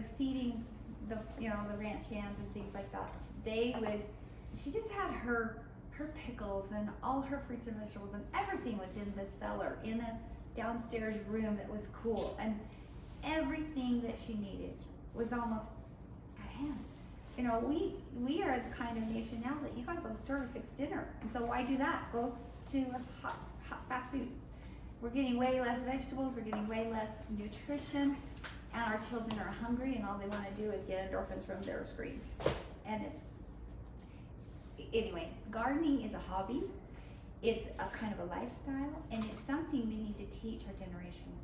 was feeding the ranch hands and things like that, she just had her pickles and all her fruits and vegetables, and everything was in the cellar, in a downstairs room that was cool, and everything that she needed was almost at hand. We are the kind of nation now that you gotta go to the store to fix dinner, and so why do that? Go to hot fast food. We're getting way less vegetables, we're getting way less nutrition, and our children are hungry, and all they want to do is get endorphins from their screens. And anyway, gardening is a hobby, it's a kind of a lifestyle, and it's something we need to teach our generations.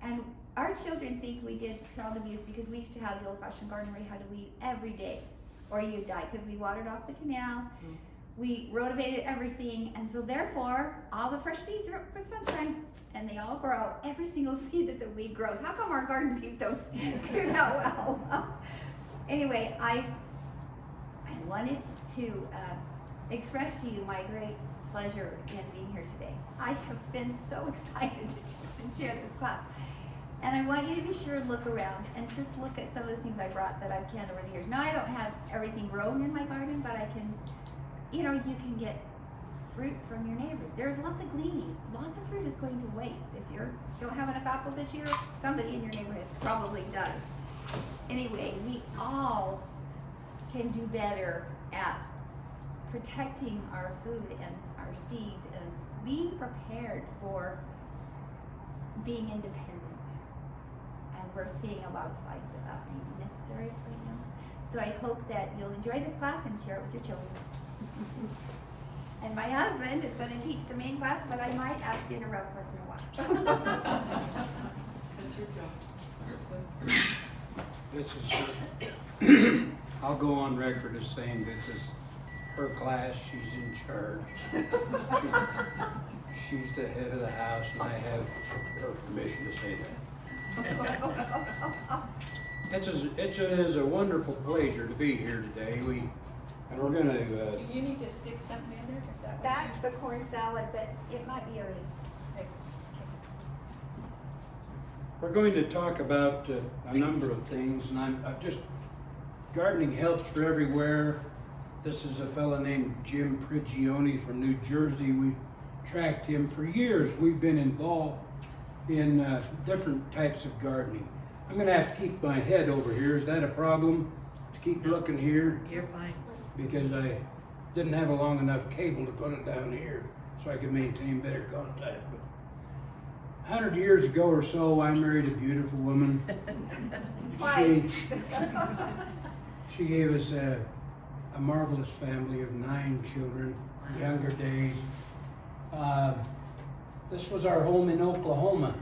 And our children think we did child abuse because we used to have the old-fashioned garden where you had to weed every day, or you'd die, because we watered off the canal, we rotivated everything, and so therefore, all the fresh seeds are up for sunshine, and they all grow. Every single seed that the weed grows. How come our garden seeds don't do that well? Anyway, I wanted to express to you my great pleasure in being here today. I have been so excited to teach and share this class. And I want you to be sure and look around and just look at some of the things I brought that I've canned over the years. Now, I don't have everything grown in my garden, but I can, you can get fruit from your neighbors. There's lots of gleaning. Lots of fruit is going to waste. If you don't have enough apples this year, somebody in your neighborhood probably does. Anyway, we all can do better at protecting our food and our seeds and being prepared for being independent. And we're seeing a lot of signs of that being necessary right now. So I hope that you'll enjoy this class and share it with your children. And my husband is going to teach the main class, but I might ask you to interrupt once in a while. That's your job. This is I'll go on record as saying this is her class. She's in charge. She's the head of the house, and I have her permission to say that. It is a wonderful pleasure to be here today. We're going to... Do you need to stick something in there? Is that That's the corn salad, but it might be early. Okay. We're going to talk about a number of things, and I'm just... Gardening helps for everywhere. This is a fellow named Jim Prigioni from New Jersey. We've tracked him for years. We've been involved in different types of gardening. I'm going to have to keep my head over here. Is that a problem? To keep looking here? You're fine. Because I didn't have a long enough cable to put it down here so I could maintain better contact. But 100 years ago or so, I married a beautiful woman. Twice. She gave us a marvelous family of 9 children, younger days. This was our home in Oklahoma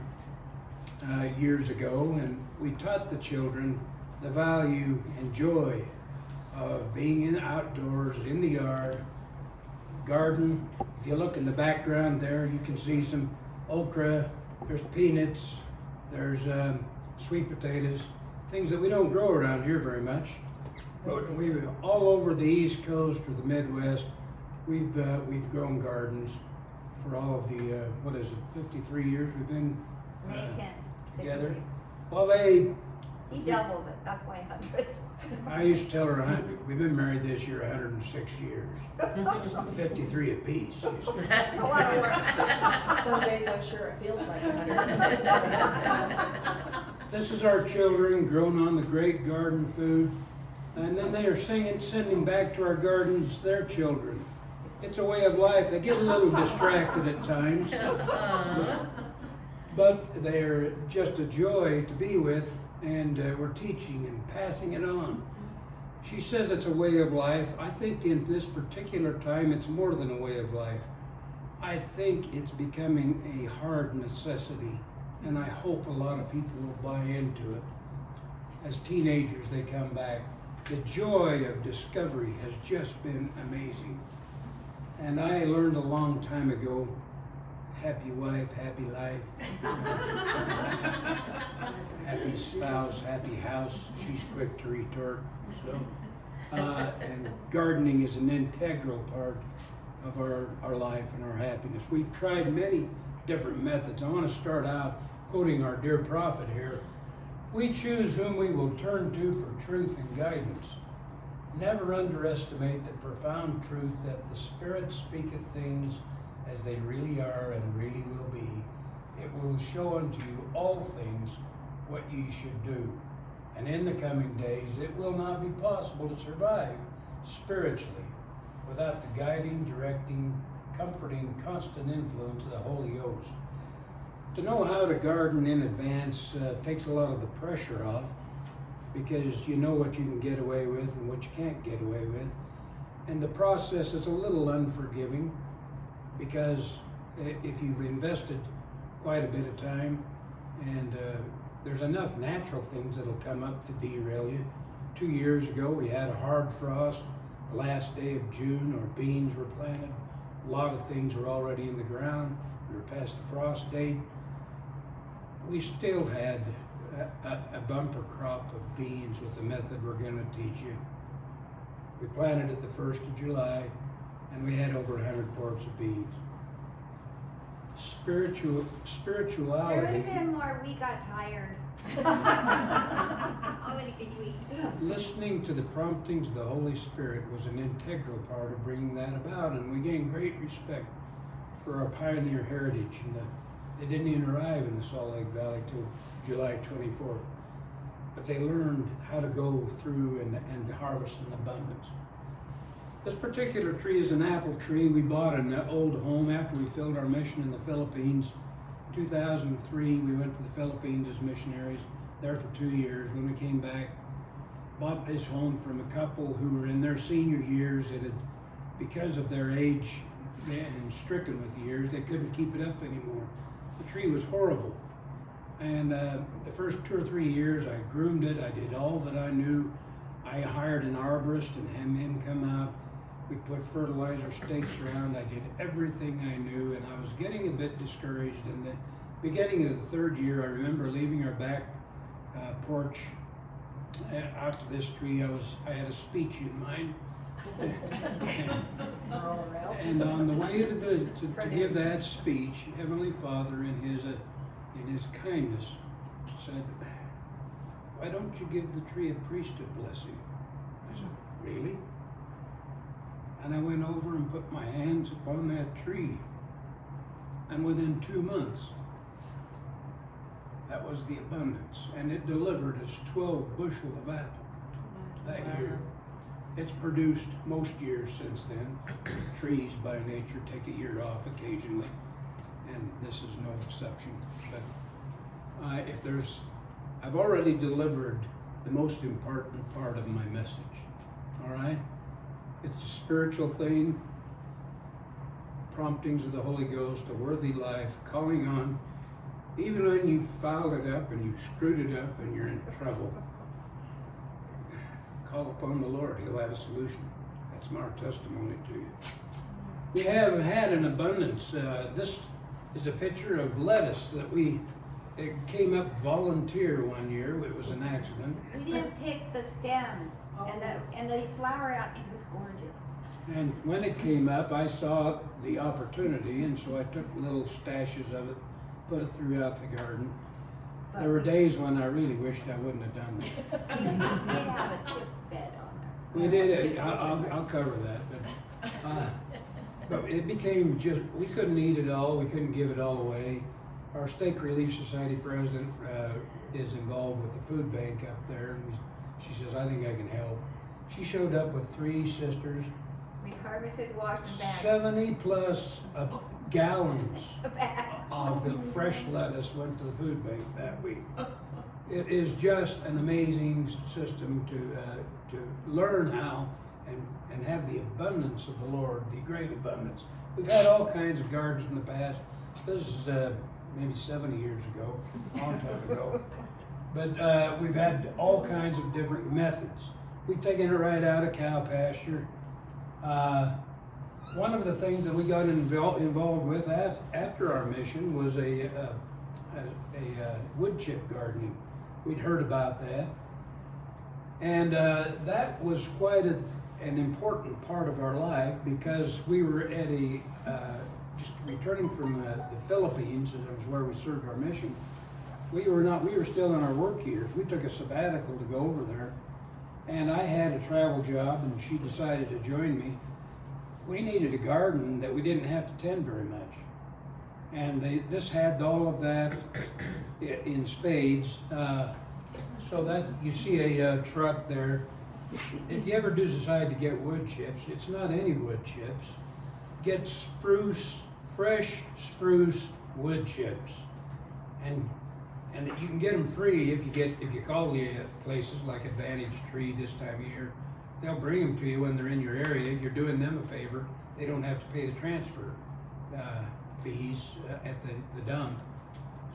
years ago, and we taught the children the value and joy of being outdoors, in the yard, garden. If you look in the background there, you can see some okra, there's peanuts, there's sweet potatoes, things that we don't grow around here very much. But we've all over the East Coast or the Midwest, we've grown gardens for all of the 53 years we've been May 10th. together. Well, he doubles it. That's why 100. I used to tell her 100. We've been married this year 106 years. 53 apiece. A lot of work. Some days I'm sure it feels like 106. This is our children grown on the great garden food. And then they are sending back to our gardens their children. It's a way of life. They get a little distracted at times. But they're just a joy to be with, and we're teaching and passing it on. She says it's a way of life. I think in this particular time, it's more than a way of life. I think it's becoming a hard necessity, and I hope a lot of people will buy into it. As teenagers, they come back. The joy of discovery has just been amazing. And I learned a long time ago, happy wife, happy life. Happy spouse, happy house. She's quick to retort. So, and gardening is an integral part of our life and our happiness. We've tried many different methods. I want to start out quoting our dear prophet here. We choose whom we will turn to for truth and guidance. Never underestimate the profound truth that the Spirit speaketh things as they really are and really will be. It will show unto you all things what ye should do. And in the coming days it will not be possible to survive spiritually without the guiding, directing, comforting, constant influence of the Holy Ghost. To know how to garden in advance takes a lot of the pressure off, because you know what you can get away with and what you can't get away with. And the process is a little unforgiving, because if you've invested quite a bit of time, and there's enough natural things that'll come up to derail you. 2 years ago we had a hard frost the last day of June. Our beans were planted. A lot of things were already in the ground. We were past the frost date. We still had a bumper crop of beans with the method we're going to teach you. We planted it the 1st of July, and we had over 100 quarts of beans. There would Spirituality. have been more. We got tired. How many could you eat? Listening to the promptings of the Holy Spirit was an integral part of bringing that about, and we gained great respect for our pioneer heritage. And they didn't even arrive in the Salt Lake Valley till July 24th, but they learned how to go through and harvest in abundance. This particular tree is an apple tree. We bought an old home after we filled our mission in the Philippines. In 2003, we went to the Philippines as missionaries, there for 2 years. When we came back, bought this home from a couple who were in their senior years. It had, because of their age and stricken with years, they couldn't keep it up anymore. The tree was horrible. And the first 2 or 3 years, I groomed it. I did all that I knew. I hired an arborist and had him come out. We put fertilizer stakes around. I did everything I knew, and I was getting a bit discouraged. In the beginning of the 3rd year, I remember leaving our back porch out to this tree. I had a speech in mind. And on the way to give that speech, Heavenly Father, in his kindness, said, "Why don't you give the tree a priesthood blessing?" I said, "Really?" And I went over and put my hands upon that tree. And within 2 months, that was the abundance. And it delivered us 12 bushel of apple that year. It's produced most years since then. Trees by nature take a year off occasionally, and this is no exception. But I've already delivered the most important part of my message, all right? It's a spiritual thing, promptings of the Holy Ghost, a worthy life, calling on, even when you fouled it up and you screwed it up and you're in trouble, call upon the Lord. He'll have a solution. That's my testimony to you. We have had an abundance. This is a picture of lettuce that it came up volunteer one year. It was an accident. We didn't pick the stems and the flower out. It was gorgeous. And when it came up, I saw the opportunity, and so I took little stashes of it, put it throughout the garden. There were days when I really wished I wouldn't have done that. We did have a chips bed on there. We did. I'll cover that. But it became just, we couldn't eat it all. We couldn't give it all away. Our Stake Relief Society president is involved with the food bank up there, and she says, "I think I can help." She showed up with 3 sisters. We harvested, washed, and bagged. 70 plus gallons of the fresh lettuce went to the food bank that week. It is just an amazing system to learn how and have the abundance of the Lord, the great abundance. We've had all kinds of gardens in the past. This is maybe 70 years ago, a long time ago. But we've had all kinds of different methods. We've taken it right out of cow pasture. One of the things that we got involved with after our mission was a wood chip gardening. We'd heard about that. And that was quite an important part of our life, because we were at just returning from the Philippines, and it was where we served our mission. we were still in our work years. We took a sabbatical to go over there, and I had a travel job, and she decided to join me. We needed a garden that we didn't have to tend very much, and this had all of that in spades. So that you see a truck there. If you ever do decide to get wood chips, it's not any wood chips. Get fresh spruce wood chips, and you can get them free if you call the places like Advantage Tree this time of year. They'll bring them to you when they're in your area. You're doing them a favor. They don't have to pay the transfer fees at the dump,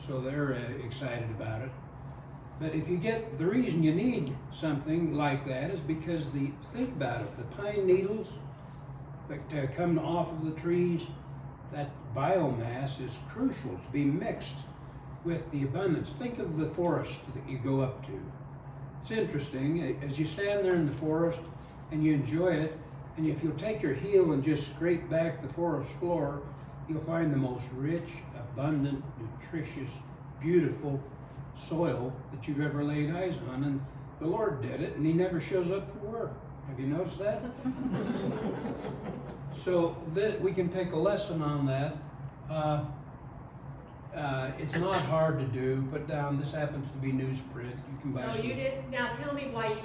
so they're excited about it. But if you get, the reason you need something like that is because think about it, the pine needles that come off of the trees, that biomass is crucial to be mixed with the abundance. Think of the forest that you go up to. It's interesting, as you stand there in the forest and you enjoy it, and if you'll take your heel and just scrape back the forest floor, you'll find the most rich, abundant, nutritious, beautiful soil that you've ever laid eyes on. And the Lord did it, and He never shows up for work. Have you noticed that? So that we can take a lesson on that. It's not hard to do. Put down, this happens to be newsprint. You can buy So you did, now tell me why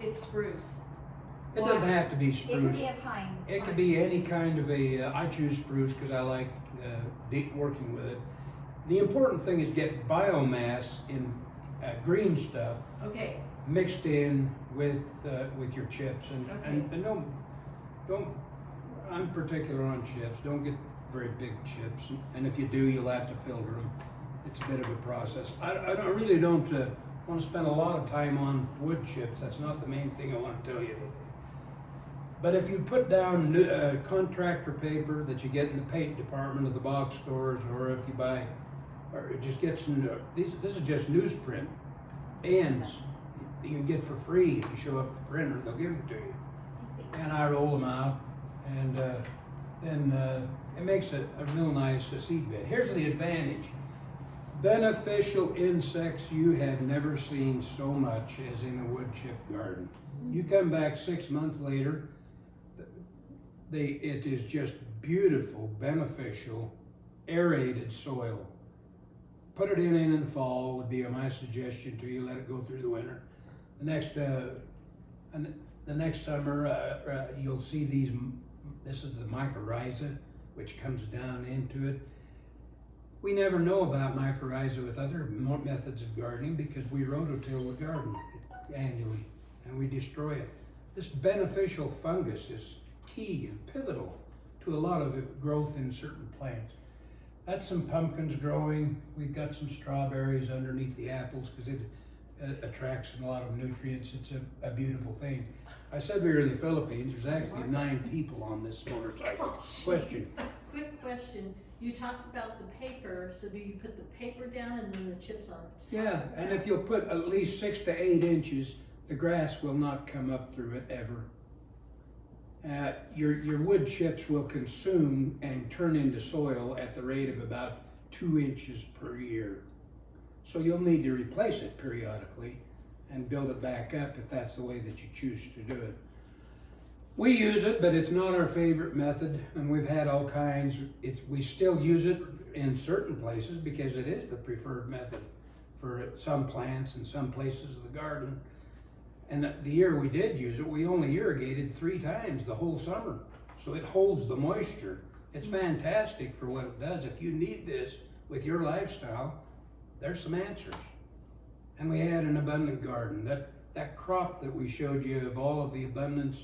it's spruce. It doesn't have to be spruce. It could be a pine. It could be any kind of I choose spruce because I like working with it. The important thing is get biomass in green stuff. Okay. Mixed in with your chips, and don't. I'm particular on chips. Don't get very big chips, and if you do, you'll have to filter them. It's a bit of a process. I really don't want to spend a lot of time on wood chips. That's not the main thing I want to tell you today. But if you put down contractor paper that you get in the paint department of the box stores, or if you buy, or just get some, this is just newsprint, ends that you can get for free if you show up at the printer, they'll give them to you. And I roll them out, and then it makes a real nice seed bed. Here's the advantage. Beneficial insects you have never seen so much as in a wood chip garden. You come back 6 months later, it is just beautiful, beneficial, aerated soil. Put it in the fall would be my suggestion to you. Let it go through the winter. The next summer, you'll see these. This is the mycorrhiza, which comes down into it. We never know about mycorrhiza with other methods of gardening because we rototill the garden annually and we destroy it. This beneficial fungus is key and pivotal to a lot of growth in certain plants. That's some pumpkins growing. We've got some strawberries underneath the apples because it attracts a lot of nutrients. It's a beautiful thing. I said we were in the Philippines. There's actually 9 people on this motorcycle. Question. Quick question. You talked about the paper, so do you put the paper down and then the chips on top? Yeah, and if you'll put at least 6 to 8 inches, the grass will not come up through it ever. Your wood chips will consume and turn into soil at the rate of about 2 inches per year. So you'll need to replace it periodically and build it back up if that's the way that you choose to do it. We use it, but it's not our favorite method, and we've had all kinds. We still use it in certain places because it is the preferred method for some plants and some places of the garden. And the year we did use it, we only irrigated 3 times the whole summer. So it holds the moisture. It's fantastic for what it does. If you need this with your lifestyle, there's some answers. And we had an abundant garden. That crop that we showed you of all of the abundance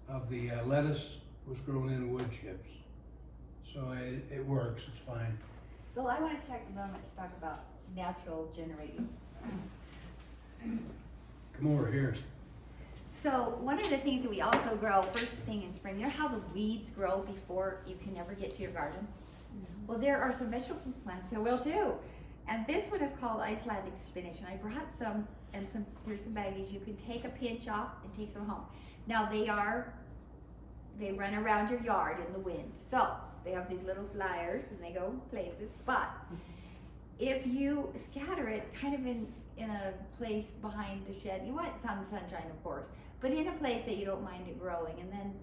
of the lettuce was grown in wood chips. So it works, it's fine. So I want to take a moment to talk about natural generating. Come over here. So one of the things that we also grow first thing in spring, you know how the weeds grow before you can ever get to your garden? Mm-hmm. Well, there are some vegetable plants that will do. And this one is called Icelandic spinach. And I brought some, and there's some baggies. You can take a pinch off and take some home. Now they run around your yard in the wind. So they have these little flyers and they go places. But if you scatter it kind of in a place behind the shed, you want some sunshine, of course, but in a place that you don't mind it growing, and then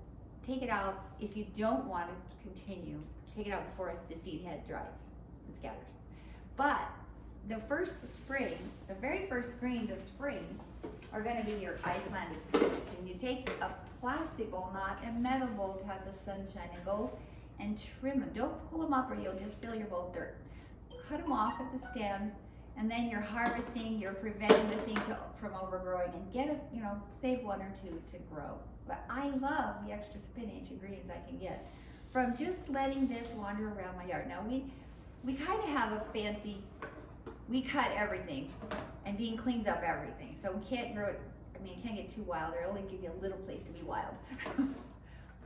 take it out if you don't want to continue. Take it out before the seed head dries and scatters. But the first spring, the very first greens of spring are going to be your Icelandic spinach, and you take a plastic bowl, not a metal bowl, to have the sunshine, and go and trim them. Don't pull them up or you'll just fill your bowl with dirt. Cut them off at the stems, and then you're harvesting, you're preventing the thing from overgrowing, and save one or two to grow. But I love the extra spinach and greens I can get from just letting this wander around my yard. Now we kind of have a fancy, we cut everything, and Dean cleans up everything, so we can't grow it. I mean, it can't get too wild, or only give you a little place to be wild.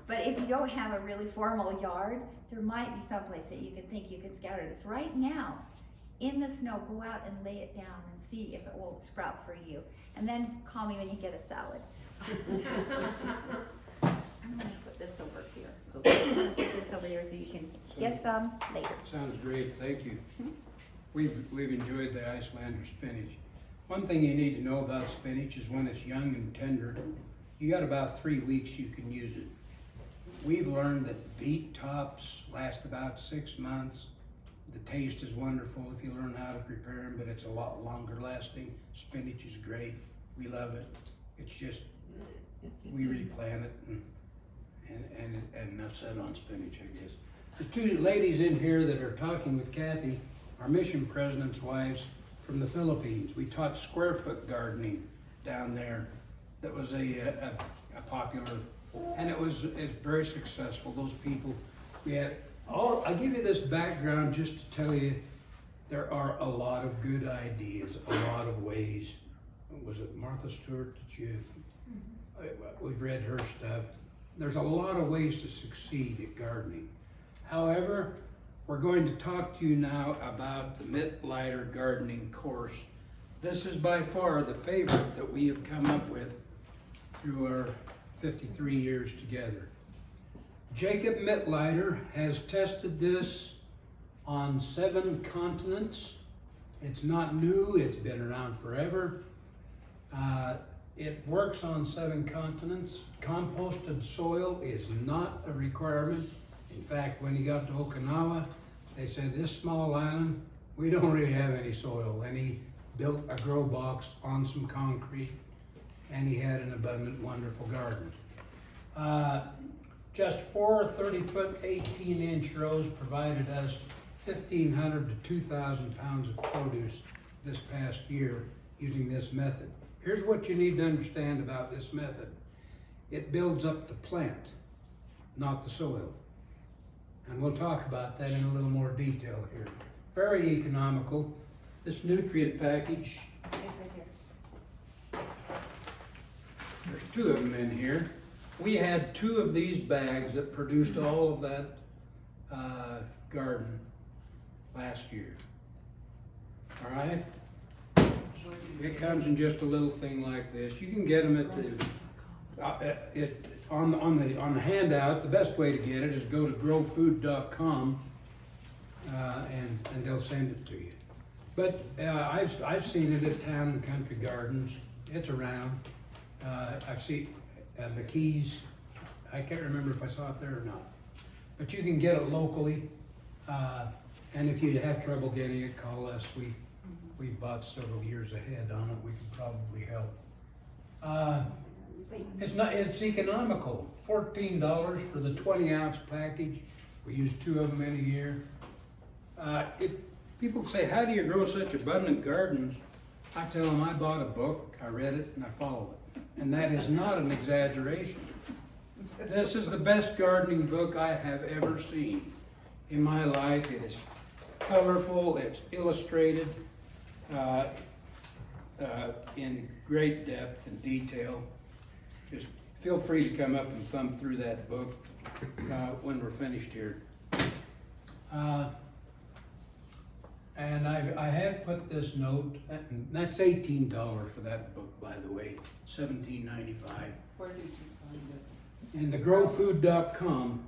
But if you don't have a really formal yard, there might be some place that you can think you can scatter this. Right now, in the snow, go out and lay it down and see if it will sprout for you. And then call me when you get a salad. I'm gonna put this over here. So I'm gonna put this over here so you can get some later. Sounds great, thank you. We've enjoyed the Icelander spinach. One thing you need to know about spinach is when it's young and tender, you got about 3 weeks you can use it. We've learned that beet tops last about 6 months. The taste is wonderful if you learn how to prepare them, but it's a lot longer lasting. Spinach is great, we love it. It's just, we replant it and enough said on spinach, I guess. The two ladies in here that are talking with Kathie are mission presidents' wives from the Philippines. We taught square foot gardening down there. That was a popular, and it's very successful. Those people, we had I'll give you this background just to tell you there are a lot of good ideas, a lot of ways. Was it Martha Stewart that we've read her stuff. There's a lot of ways to succeed at gardening. However, we're going to talk to you now about the Mittleider gardening course. This is by far the favorite that we have come up with through our 53 years together. Jacob Mittleider has tested this on 7 continents. It's not new, it's been around forever. It works on 7 continents. Composted soil is not a requirement. In fact, when he got to Okinawa, they said, this small island, we don't really have any soil. And he built a grow box on some concrete, and he had an abundant, wonderful garden. Just 4 30-foot, 18-inch rows provided us 1,500 to 2,000 pounds of produce this past year using this method. Here's what you need to understand about this method. It builds up the plant, not the soil. And we'll talk about that in a little more detail here. Very economical. This nutrient package, It's right there. there's 2 of them in here. We had 2 of these bags that produced all of that garden last year. All right? It comes in just a little thing like this. You can get them at the on the handout. The best way to get it is go to growfood.com and they'll send it to you. But I've seen it at Town and Country Gardens. It's around. I've seen McKee's. I can't remember if I saw it there or not. But you can get it locally. And if you have trouble getting it, call us. We bought several years ahead on it. We could probably help. It's economical. $14 for the 20-ounce package. We use 2 of them in a year. If people say, how do you grow such abundant gardens? I tell them I bought a book, I read it, and I follow it. And that is not an exaggeration. This is the best gardening book I have ever seen in my life. It is colorful, it's illustrated in great depth and detail. Just feel free to come up and thumb through that book when we're finished here. And I have put this note, and that's $18 for that book, by the way, $17.95. Where did you find it? In the growfood.com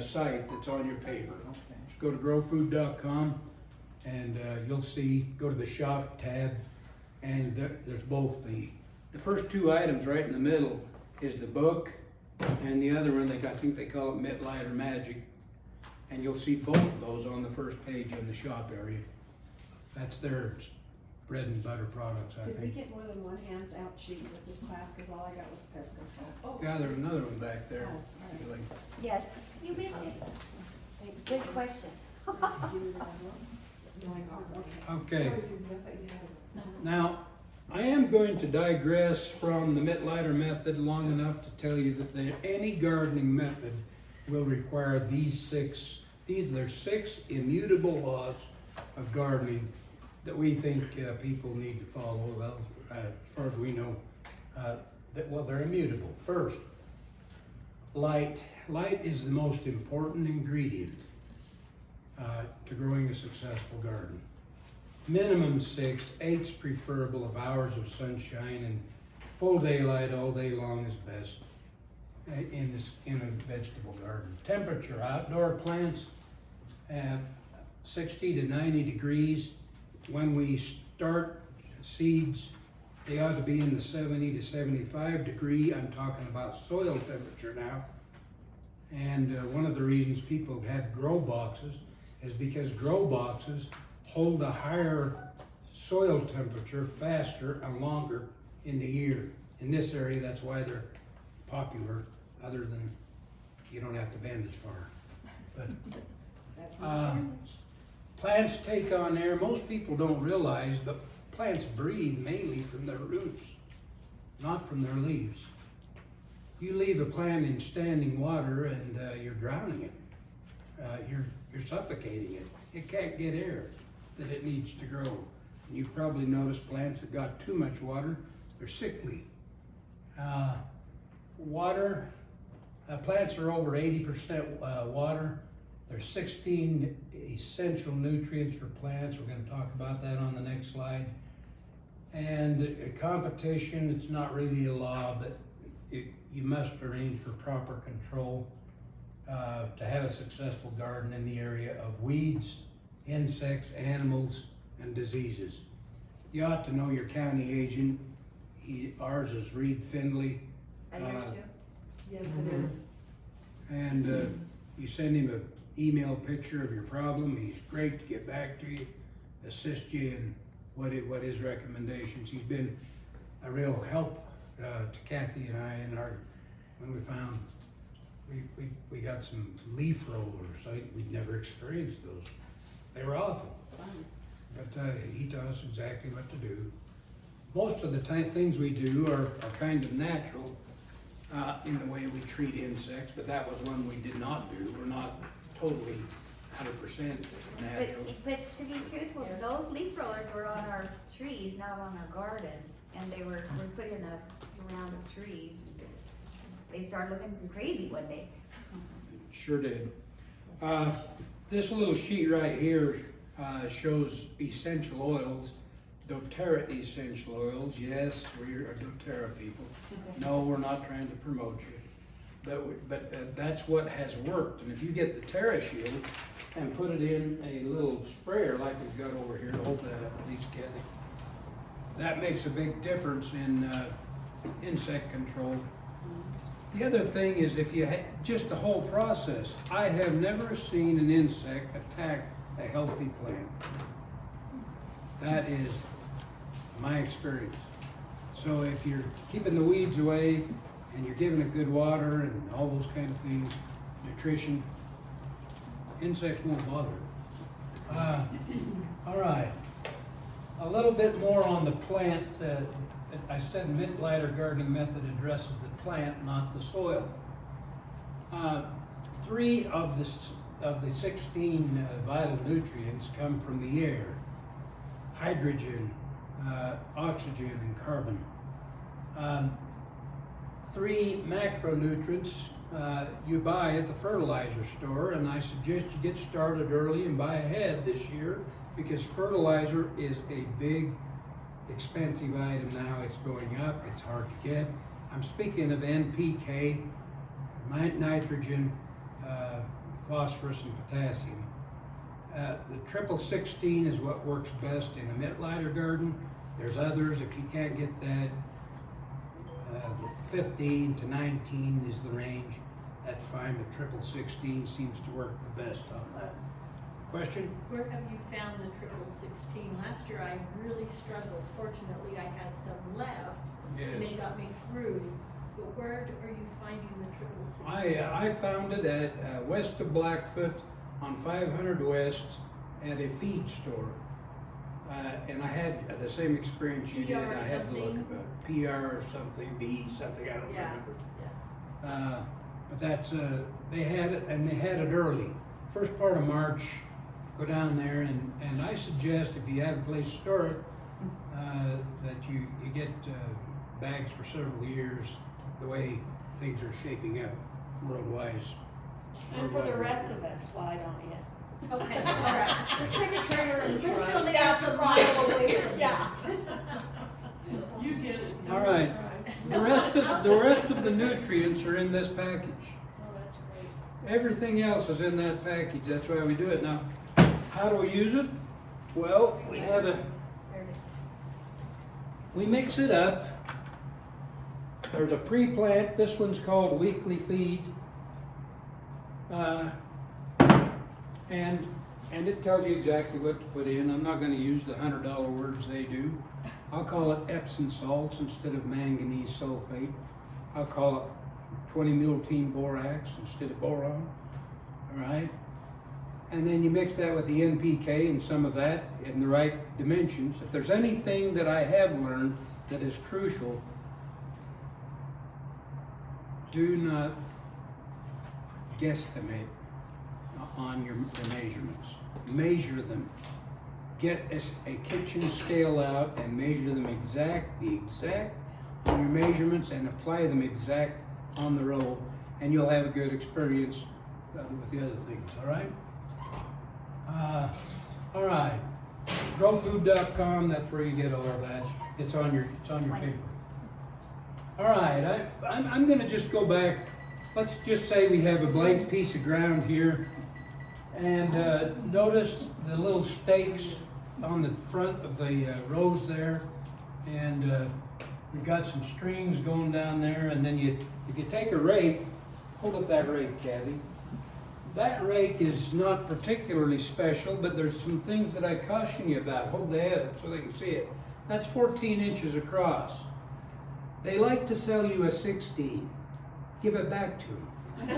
site that's on your paper. Okay. Just go to growfood.com And you'll see, go to the shop tab, and there's both the first two items right in the middle is the book, and the other one, I think they call it Mitt Lighter Magic. And you'll see both of those on the first page in the shop area. That's their bread and butter products, I Did we think. get more than one handout sheet with this class, cause all I got was pest control? Oh, Yeah, there's another one back there. Oh, all right. Really. Yes, you missed it. Thanks. Good Susan. question. no, I got it. Okay. Sorry, Susan, I thought you had it. Now, I am going to digress from the Mitt Lighter method long enough to tell you that any gardening method will require there's 6 immutable laws of gardening that we think people need to follow. Well, as far as we know, they're immutable. First, light. Light is the most important ingredient to growing a successful garden. Minimum 6, 8's preferable of hours of sunshine, and full daylight all day long is best in a vegetable garden. Temperature, outdoor plants have 60 to 90 degrees. When we start seeds, they ought to be in the 70 to 75 degree. I'm talking about soil temperature now. And one of the reasons people have grow boxes is because grow boxes hold a higher soil temperature faster and longer in the year. In this area, that's why they're popular, other than you don't have to bend as far. But That's not damage. plants take on air. Most people don't realize, but plants breathe mainly from their roots, not from their leaves. You leave a plant in standing water and you're drowning it. You're suffocating it. It can't get air that it needs to grow. And you've probably noticed plants that got too much water, they're sickly. Water, plants are over 80% water. There's 16 essential nutrients for plants. We're going to talk about that on the next slide. And competition, it's not really a law, but you must arrange for proper control to have a successful garden in the area of weeds, insects, animals, and diseases. You ought to know your county agent. Ours is Reed Findlay. And yours too? Yes, it is. And you send him an email picture of your problem. He's great to get back to you, assist you in what his recommendations. He's been a real help to Kathie and I when we found we got some leaf rollers. We'd never experienced those. They were awful. But he taught us exactly what to do. Most of the things we do are kind of natural in the way we treat insects, but that was one we did not do. We're not totally 100% natural. But to be truthful, those leaf rollers were on our trees, not on our garden. And we put in a surround of trees. They started looking crazy one day. Sure did. This little sheet right here shows essential oils, doTERRA essential oils. Yes, we're doTERRA people. No, we're not trying to promote you. But that's what has worked. And if you get the Terra Shield and put it in a little sprayer like we've got over here, hold that up please, Kathie. That makes a big difference in insect control. The other thing is if you just the whole process. I have never seen an insect attack a healthy plant. That is my experience. So if you're keeping the weeds away and you're giving it good water and all those kind of things, nutrition, insects won't bother it. All right. A little bit more on the plant. I said Mitt Lighter gardening method addresses the plant, not the soil. 3 of the 16 vital nutrients come from the air: hydrogen, oxygen, and carbon. 3 macronutrients you buy at the fertilizer store, and I suggest you get started early and buy ahead this year, because fertilizer is a big, expensive item now. It's going up, it's hard to get. I'm speaking of NPK, nitrogen, phosphorus, and potassium. The triple 16 is what works best in a mitt-lighter garden. There's others, if you can't get that, 15 to 19 is the range. That's fine, but triple 16 seems to work the best on that. Question? Where have you found the triple 16? Last year I really struggled. Fortunately, I had some left, and they Yes. got me through. But where are you finding the triple 16? I found it at west of Blackfoot on 500 West at a feed store. And I had the same experience you did. PR I had to look something? about PR or something, B something, I don't Yeah, remember. But that's, they had it, and they had it early. First part of March, go down there, and I suggest if you have a place to store it, that you get bags for several years, the way things are shaping up worldwide. And for the rest of us, why don't you? Okay, all right. Let's take a trailer and We're try. telling that's a mile away from Yeah. You get it. All right, the rest of the nutrients are in this package. Oh, that's great. Everything else is in that package, that's why we do it. Now, how do we use it? Well, we have There it is. we mix it up. There's a pre-plant, this one's called weekly feed. And it tells you exactly what to put in. I'm not gonna use the $100 words they do. I'll call it Epsom salts instead of manganese sulfate. I'll call it 20-miltene borax instead of boron, all right? And then you mix that with the NPK and some of that in the right dimensions. If there's anything that I have learned that is crucial, do not guesstimate on your measurements. Measure them. Get a kitchen scale out and measure them the exact on your measurements, and apply them exact on the roll, and you'll have a good experience with the other things, all right? All right, growfood.com, that's where you get all of that. It's on your paper. All right, I'm gonna just go back. Let's just say we have a blank piece of ground here, and notice the little stakes on the front of the rows there, and we've got some strings going down there, and then if you take a rake, hold up that rake, Kathie. That rake is not particularly special, but there's some things that I caution you about. Hold the head up so they can see it. That's 14 inches across. They like to sell you a 16. Give it back to them.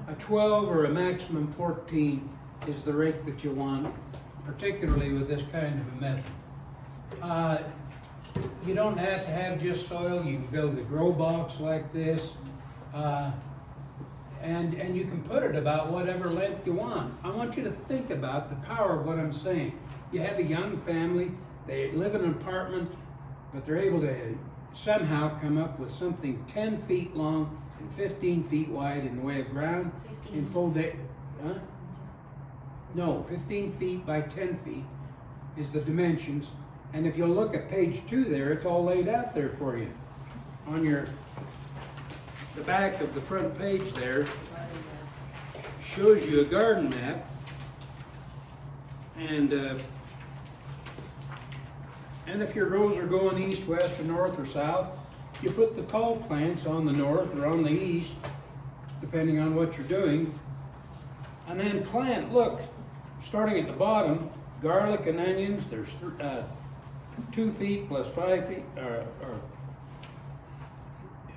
A 12 or a maximum 14 is the rake that you want, particularly with this kind of a method. You don't have to have just soil. You can build a grow box like this, and you can put it about whatever length you want. I want you to think about the power of what I'm saying. You have a young family, they live in an apartment, but they're able to somehow come up with something 10 feet long and 15 feet wide in the way of ground in full day. Huh? No, 15 feet by 10 feet is the dimensions. And if you'll look at page 2 there, it's all laid out there for you. On the back of the front page there shows you a garden map. And if your rows are going east, west, or north, or south, you put the tall plants on the north or on the east, depending on what you're doing. And then plant, look, starting at the bottom, garlic and onions, there's 2 feet plus 5 feet, or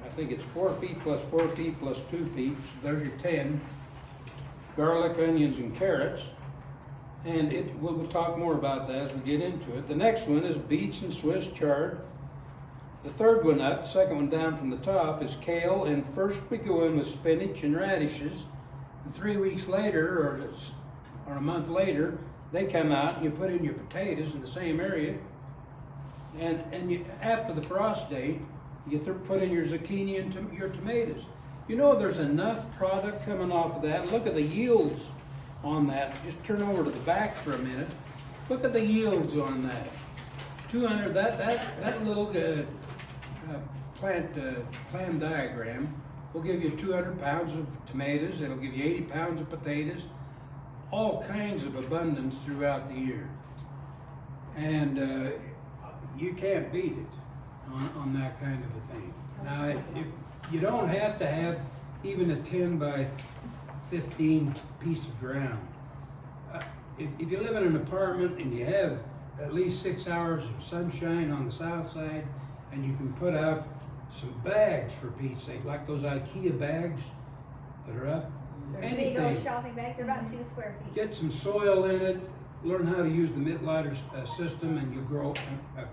I think it's 4 feet plus 4 feet plus 2 feet, so there's your 10. Garlic, onions, and carrots. And we'll talk more about that as we get into it. The next one is beets and Swiss chard. The third one up, the second one down from the top, is kale, and first we go in with spinach and radishes. And 3 weeks later, or a month later, they come out and you put in your potatoes in the same area. And you, after the frost date, you put in your zucchini and your tomatoes. You know there's enough product coming off of that. Look at the yields on that. Just turn over to the back for a minute. Look at the yields on that. 200, that little plan diagram will give you 200 pounds of tomatoes. It'll give you 80 pounds of potatoes. all kinds of abundance throughout the year. And you can't beat it on that kind of a thing. Now, if you don't have to have even a 10 by 15 piece of ground. If you live in an apartment and you have at least 6 hours of sunshine on the south side, and you can put out some bags, for Pete's sake, like those IKEA bags that are up, They're big old shopping bags, they're about 2 square feet. get some soil in it, learn how to use the Mittleider system, and you'll grow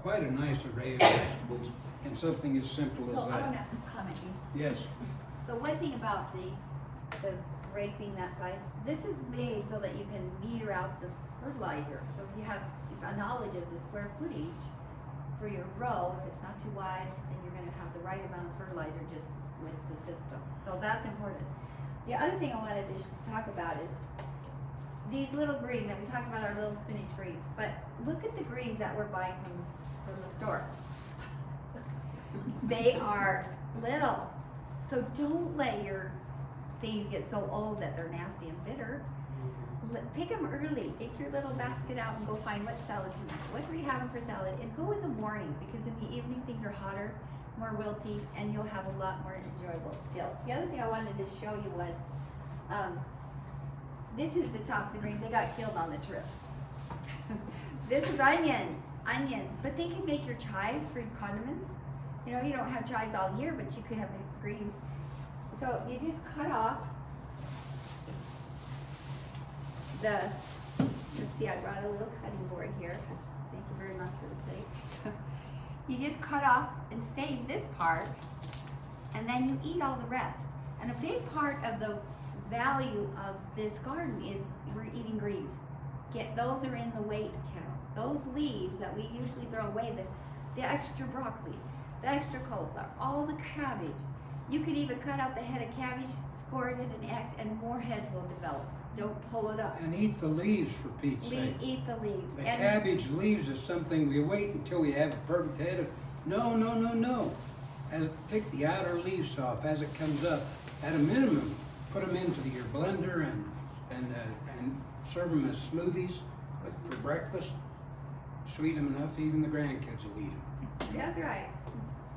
quite a nice array of vegetables, and something as simple So as I want that. to comment. Yes. So one thing about the rake being that size, this is made so that you can meter out the fertilizer. So if you have a knowledge of the square footage for your row, if it's not too wide, then you're gonna have the right amount of fertilizer just with the system. So that's important. The other thing I wanted to talk about is these little greens, and we talked about our little spinach greens, but look at the greens that we're buying from the store. They are little, so don't let your things get so old that they're nasty and bitter. Pick them early. Get your little basket out and go find what salad to make. What are you having for salad? And go in the morning, because in the evening things are hotter, more wilty, and you'll have a lot more enjoyable dill. The other thing I wanted to show you was, this is the tops of greens. They got killed on the trip. This is onions, but they can make your chives for your condiments. You know, you don't have chives all year, but you could have greens. So you just cut off let's see, I brought a little cutting board here. Thank you very much for the plate. You just cut off and save this part, and then you eat all the rest. And a big part of the value of this garden is we're eating greens. Those are in the weight count. Those leaves that we usually throw away, the extra broccoli, the extra cauliflower, all the cabbage. You could even cut out the head of cabbage, score it in an X, and more heads will develop. Don't pull it up. And eat the leaves, for Pete's sake. Eat the leaves. The cabbage leaves is something we wait until we have a perfect head of. No. Take the outer leaves off as it comes up. At a minimum, put them into your blender and serve them as smoothies for breakfast. Sweeten them enough, even the grandkids will eat them. That's right.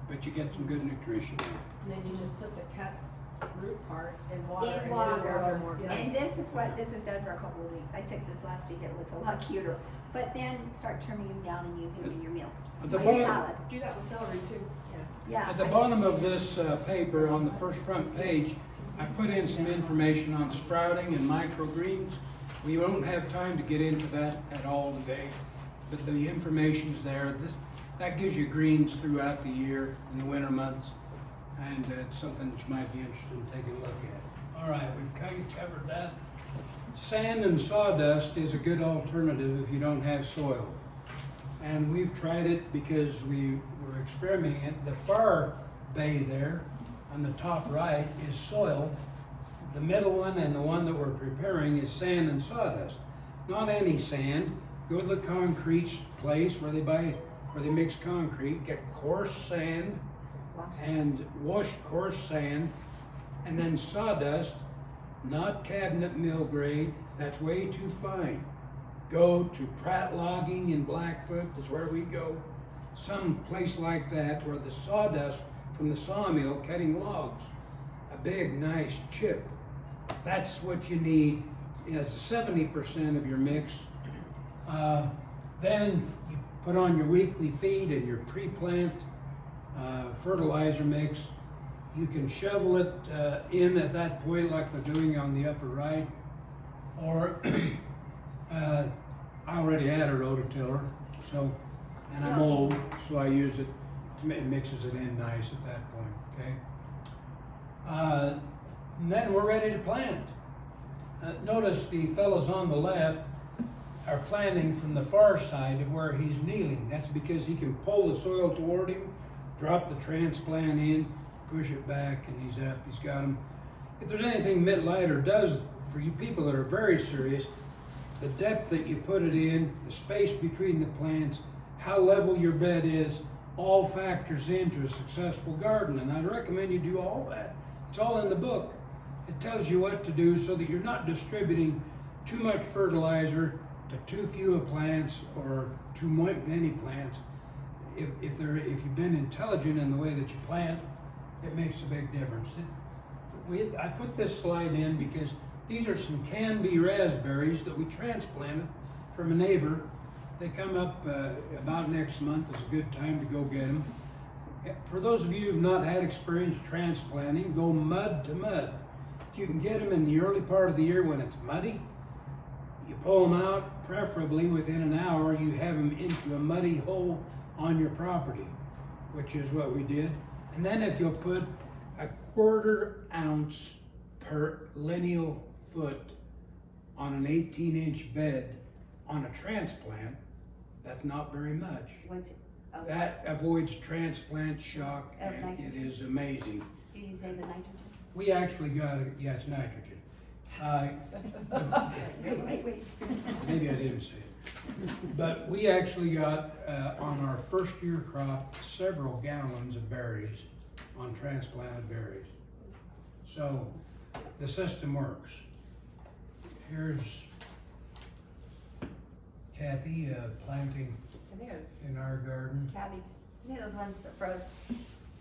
But you get some good nutrition. And then you just put the cut root part in water. In and it'll water. grow more. Yeah. And this is what this has done for a couple of weeks. I took this last week, it looked a lot cuter. But then start trimming them down and using them in your meals. At the Or your bottom- salad. Do that with celery too. Yeah. At the bottom of this paper, on the first front page, I put in some information on sprouting and microgreens. We won't have time to get into that at all today, but the information's there. That gives you greens throughout the year in the winter months, and it's something that you might be interested in taking a look at. All right, we've kind of covered that. Sand and sawdust is a good alternative if you don't have soil. And we've tried it because we were experimenting it. The far bay there on the top right is soil. The middle one and the one that we're preparing is sand and sawdust. Not any sand. Go to the concrete place where they mix concrete, get coarse sand and wash coarse sand, and then sawdust, not cabinet mill grade, that's way too fine. Go to Pratt Logging in Blackfoot, is where we go. Some place like that where the sawdust from the sawmill cutting logs, a big nice chip. That's what you need. It's 70% of your mix. Then you put on your weekly feed and your pre-plant fertilizer mix. You can shovel it in at that point like they're doing on the upper right. Or I already had a rototiller, and I'm old, so I use it. It mixes it in nice at that point. Okay. And then we're ready to plant. Notice the fellows on the left are planting from the far side of where he's kneeling. That's because he can pull the soil toward him, drop the transplant in, push it back, and he's up. He's got them. If there's anything Mittleider does for you people that are very serious, the depth that you put it in, the space between the plants, how level your bed is, all factors into a successful garden. And I recommend you do all that. It's all in the book. It tells you what to do so that you're not distributing too much fertilizer to too few of plants or too many plants. If you've been intelligent in the way that you plant, it makes a big difference. I put this slide in because these are some Canby raspberries that we transplanted from a neighbor. They come up about next month. It's a good time to go get them. For those of you who've not had experience transplanting, go mud to mud. If you can get them in the early part of the year when it's muddy, you pull them out, preferably within an hour, you have them into a muddy hole on your property, which is what we did. And then if you'll put a 1/4 ounce per lineal foot on an 18-inch bed on a transplant, that's not very much. That avoids transplant shock, Of and it nitrogen. is amazing. Did you say the nitrogen? We actually got it, yeah, it's nitrogen. Wait. Maybe I didn't say it. But we actually got, on our first year crop, several gallons of berries on transplanted berries. So the system works. Here's Kathie planting It is. in our garden. Cabbage. You know those ones that froze.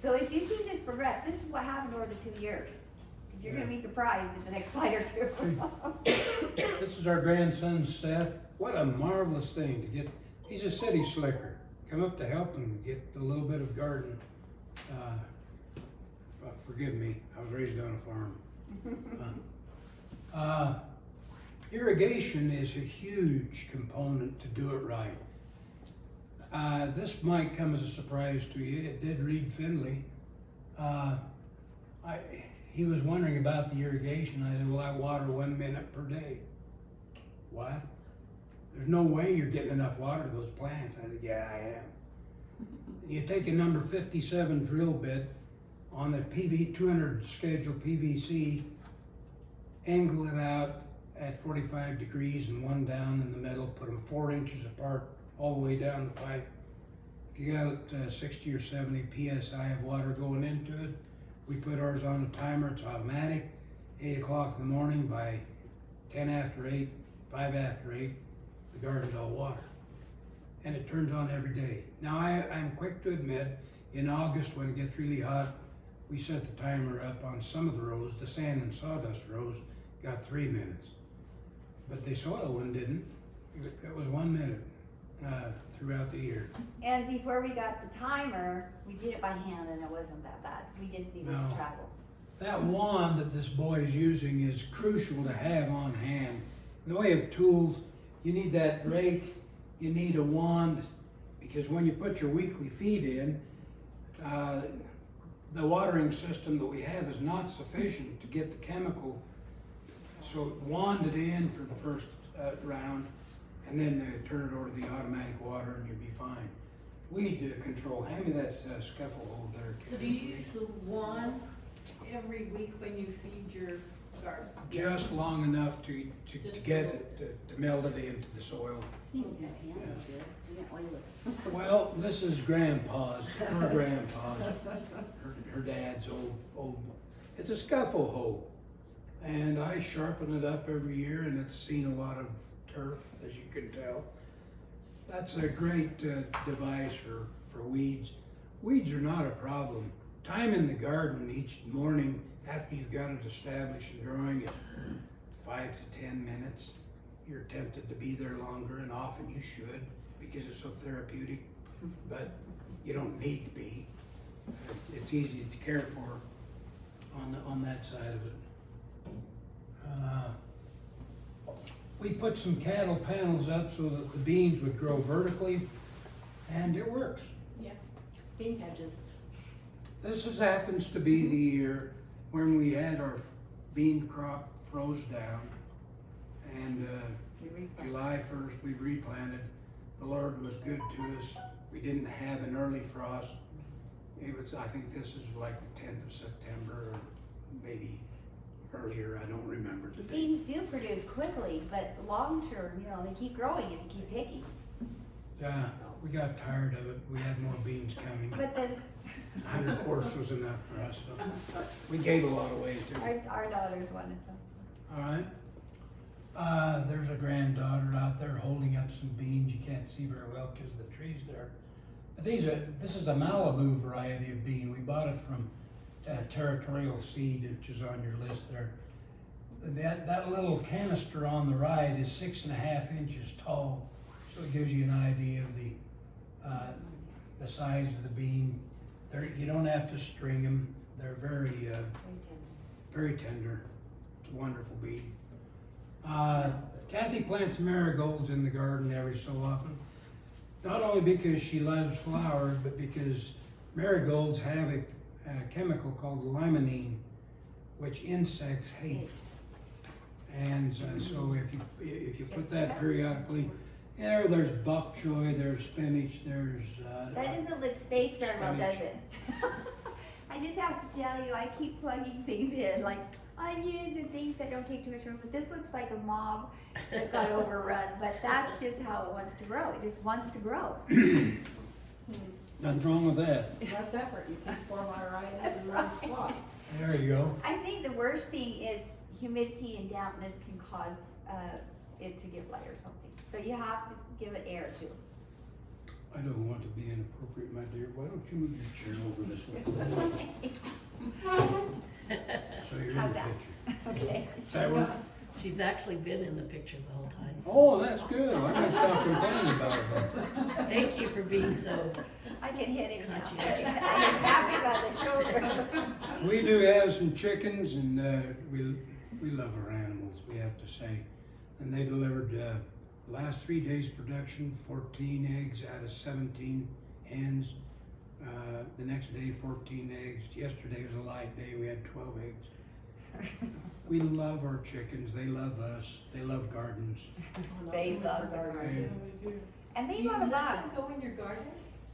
So as you see this progress, this is what happened over the 2 years. Because you're going to be surprised at the next slide or two. This is our grandson Seth. What a marvelous thing to get. He's a city slicker. Come up to help him get a little bit of garden. Forgive me, I was raised on a farm. Irrigation is a huge component to do it right. This might come as a surprise to you. It did read Finley. He was wondering about the irrigation. I said, well, I water 1 minute per day. What? There's no way you're getting enough water to those plants. I said, yeah, I am. You take a number 57 drill bit on the 200 schedule PVC, angle it out at 45 degrees and one down in the middle, put them 4 inches apart all the way down the pipe. If you got 60 or 70 PSI of water going into it, we put ours on a timer. It's automatic. 8 o'clock in the morning, by 10 after 8, 5 after 8, the garden's all water. And it turns on every day. Now I'm quick to admit, in August when it gets really hot, we set the timer up on some of the rows. The sand and sawdust rows got 3 minutes. But the soil one didn't. It was 1 minute throughout the year. And before we got the timer, we did it by hand and it wasn't that bad. We just needed No. to travel. That wand that this boy is using is crucial to have on hand. In the way of tools, you need that rake, you need a wand, because when you put your weekly feed in, the watering system that we have is not sufficient to get the chemical. So wand it in for the first round, and then turn it over to the automatic water and you'll be fine. Weed control, hand me that scuffle hole there. So do you use the wand every week when you feed your garden? Just long enough to Just get a it, to meld it into the soil. Seems good. Yeah, good. We got oil it. Well, this is Grandpa's, her Grandpa's, her dad's old. It's a scuffle hoe, and I sharpen it up every year, and it's seen a lot of turf, as you can tell. That's a great device for weeds. Weeds are not a problem. Time in the garden each morning after you've got it established and growing is 5 to 10 minutes. You're tempted to be there longer, and often you should because it's so therapeutic, but you don't need to be. It's easy to care for on that side of it. We put some cattle panels up so that the beans would grow vertically, and it works. Yeah, bean hedges. This happens to be the year when we had our bean crop froze down, and July 1st we replanted. The Lord was good to us. We didn't have an early frost. It was, I think this is like the 10th of September, or maybe earlier, I don't remember the date. Beans do produce quickly, but long term, they keep growing if you keep picking. We got tired of it. We had more beans coming. But then 100 quarts was enough for us, so we gave a lot away too. our daughters wanted some. All right. There's a granddaughter out there holding up some beans. You can't see very well because of the trees there. But this is a Malibu variety of bean. We bought it from Territorial Seed, which is on your list there. That little canister on the right is 6.5 inches tall, so it gives you an idea of the size of the bean. You don't have to string them. They're very tender. It's a wonderful bean. Kathie plants marigolds in the garden every so often. Not only because she loves flowers, but because marigolds have a chemical called limonene, which insects hate. And so if you put that periodically, there's bok choy, there's spinach, there's That doesn't look spaced very well, does it? I just have to tell you, I keep plugging things in, like onions and things that don't take too much room, but this looks like a mob that got overrun, but that's just how it wants to grow. It just wants to grow. nothing wrong with that. Less effort, you can pour varieties in one spot. There you go. I think the worst thing is humidity and dampness can cause it to get blight or something. So you have to give it air too. I don't want to be inappropriate, my dear. Why don't you move your chair over this way? So you're in How's the that? picture. Okay. Does that work? She's actually been in the picture the whole time. so- Oh, that's good. I'm gonna stop complaining about it. Thank you for being so, I can hit him now. Conscientious. I can tap him on the shoulder. We do have some chickens, and we love our animals, we have to say. And they delivered last 3 days production, 14 eggs out of 17 hens. The next day, 14 eggs. Yesterday was a light day, we had 12 eggs. We love our chickens, they love us, they love gardens. They love the garden. And they love You let bugs. them go in your garden?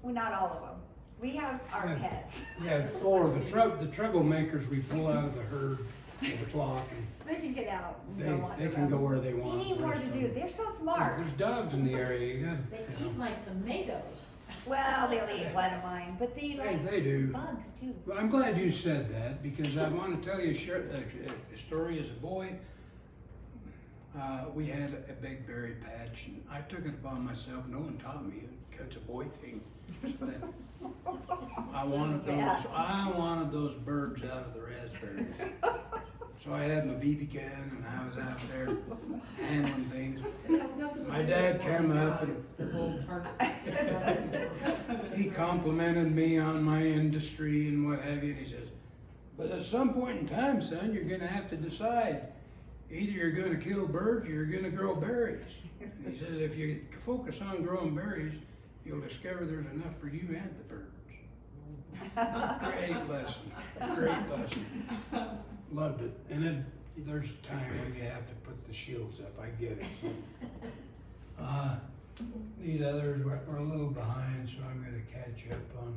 Well, not all of them. We have our Yeah. pets. Yeah, four of the troublemakers we pull out of the herd, or the flock, and They can get out. and go they wander can go around. where they They want. need the more rest to of do. them. They're so smart. There's dogs in the area, you got, They you know. eat my tomatoes. Well, they'll eat one of mine, but they like They do. bugs too. Well, I'm glad you said that, because I want to tell you a story. As a boy, we had a big berry patch, and I took it upon myself. No one taught me it. It's a boy thing. But I wanted those. Yeah. I wanted those birds out of the raspberries. So I had my BB gun, and I was out there handling things. It has nothing to My do dad with came what up God, and- it's the whole target. He complimented me on my industry and what have you, and he says, but at some point in time, son, you're gonna have to decide. Either you're gonna kill birds or you're gonna grow berries. And he says, if you focus on growing berries, you'll discover there's enough for you and the birds. Great lesson, great lesson. Loved it. And then there's a time when you have to put the shields up, I get it. These others were a little behind, so I'm gonna catch up on,